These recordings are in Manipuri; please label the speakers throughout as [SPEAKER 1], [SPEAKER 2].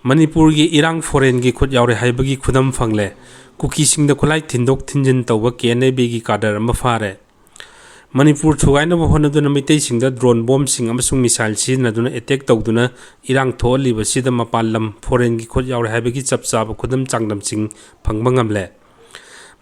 [SPEAKER 1] Manipuri gi irang foreign gi khut yaowe haibagi khudam fangle Kuki sing da khulai thindok thinjin tawba KNA-B gi cadre ama fare Manipur thugai na bahona duna mitai sing da drone bomb sing amasung missile sin na duna attack tawduna irang tholi basida mapalam foreign gi khut yaowe haibagi chapcha khudam changdam sing phangba ngamle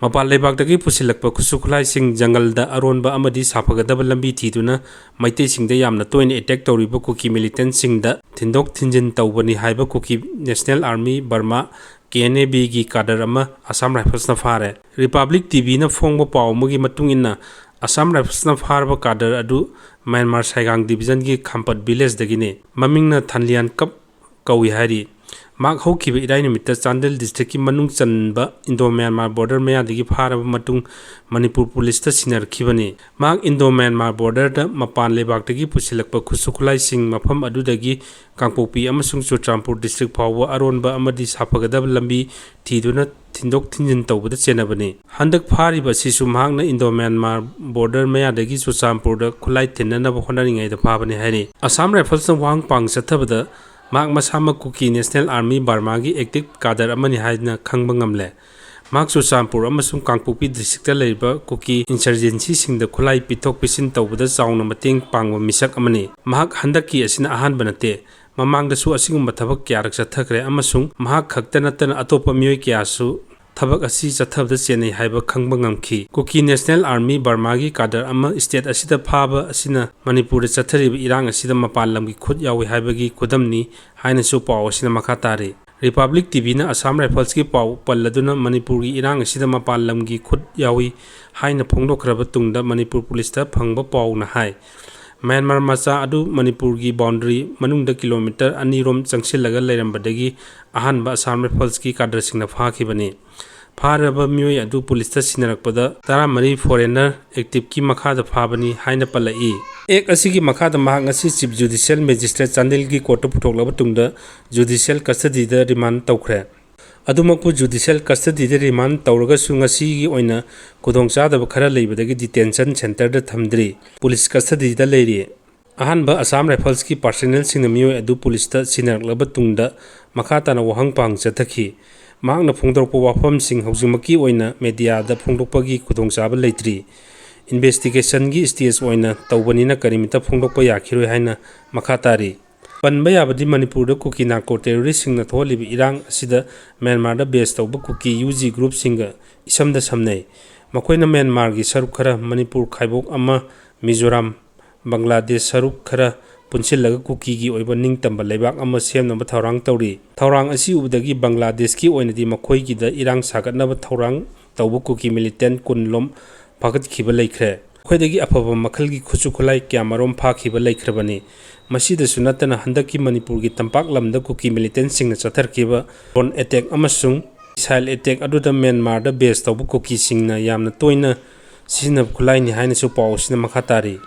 [SPEAKER 1] Mapal lebak dagi pusilakpa khusukhlai sing jungle da aronba amadi sapagadaba lambi thiduna maitai sing da yamna toina attack tawriba Kuki militant sing da thindok thinjin tawbani haiba Kuki National Army Burma KNA-B gi cadre ama Assam Rifles na fare Republic TV na phongba paw mugi matungina Assam Rifles na farba cadre adu Myanmar Saigang Division gi Khampat village dagine mamingna Thanlian Cup kawi hari Mak hokiba irai nimita Chandel district ki manung chanba Indo-Myanmar border maya dagi pharaba matung Manipur police ta sinar khibani Mak Indo-Myanmar border da mapan lebak dagi pusilakpa khusukhlai sing mafam adu dagi Kangpokpi amasung Chutrampur district phawa aronba amadi sapagadaba lambi thiduna thindok thinjin tawbada chenabani handak phariba sisu mahakna Indo-Myanmar border maya dagi Chutrampur da khulai thinnanaba honaringai da phabani hari Assam Rifles na wang pang chathabada Mak masama Kuki National Army Burma gi active cadre amani haina khangba ngamle Mak Chutrampur amasung Kangpokpi district ta leiba Kuki insurgency sing da khulai pithok pisin tawbada chauna mateng pangwa misak amani mahak handaki asina ahan banate mamang da su asingum thabak kyarak chathakre amasung mahak khakta natana atopa miyoi kyasu thabak asi chathabda chenai haiba khangba ngamki Kuki National Army Burma gi cadre ama state asida phaba asina Manipur da chathariba irang asida mapalam gi khut yaowe haibagi khudamni haina su paw asina makatari Republic TV na Assam Rifles ki paw palladuna Manipur gi irang asida mapalam gi khut yaowe haina phongdokraba tungda Manipur police ta phangba paw na hai Myanmar macha adu Manipur gi boundary manungda kilometer anirom changsilaga leirambadagi ahanba Assam Rifles ki cadre singna phakibani Pharaba miyoi adu police ta sinarakpada 13 foreigner active ki makha da phabani haina palai ek asigi makha da mahak ngasi chief judicial magistrate Chandel gi court puthoklaba tungda judicial custody da remand tawkhre adumakpu judicial custody da remand tawraga su ngasi gi oina kudongcha da khara leibadagi detention center da thamdri police custody da leiri ahanba Assam Rifles ki personnel singna miyoi adu police ta sinaklaba tungda makha tana wahang pang chathaki Makna phongdokpa wafam sing haujimaki oina media da phongdokpagi kudongchaba leitri investigation gi stage oina tawbanina karimita phongdokpa yakhiroi haina makhatari panba yabadi Manipur da Kuki narco terrorist singna tholibi irang asida Myanmar da base tawba Kuki UG group singa isamda samnai makoina Myanmar gi saruk khara Manipur khaibok ama Mizoram Bangladesh saruk khara punsilaga Kuki gi oiba ningtamba lebak ama semnaba thorang tawri thorang asi ubdagi Bangladesh ki oinadi makhoi gi da irang sagatnaba thorang tawbu Kuki militant kunlom phagat khiba leikhre khoidagi afaba makhal gi khuchukhulai kyamarom phakhiba leikhrabani masida sunatana handaki Manipur gi tampak lamda Kuki militant singna chatharkiba drone attack amasung missile attack aduda Myanmar da base tawbu Kuki singna yamna toina sinab khulai ni haina su paw sina makhatari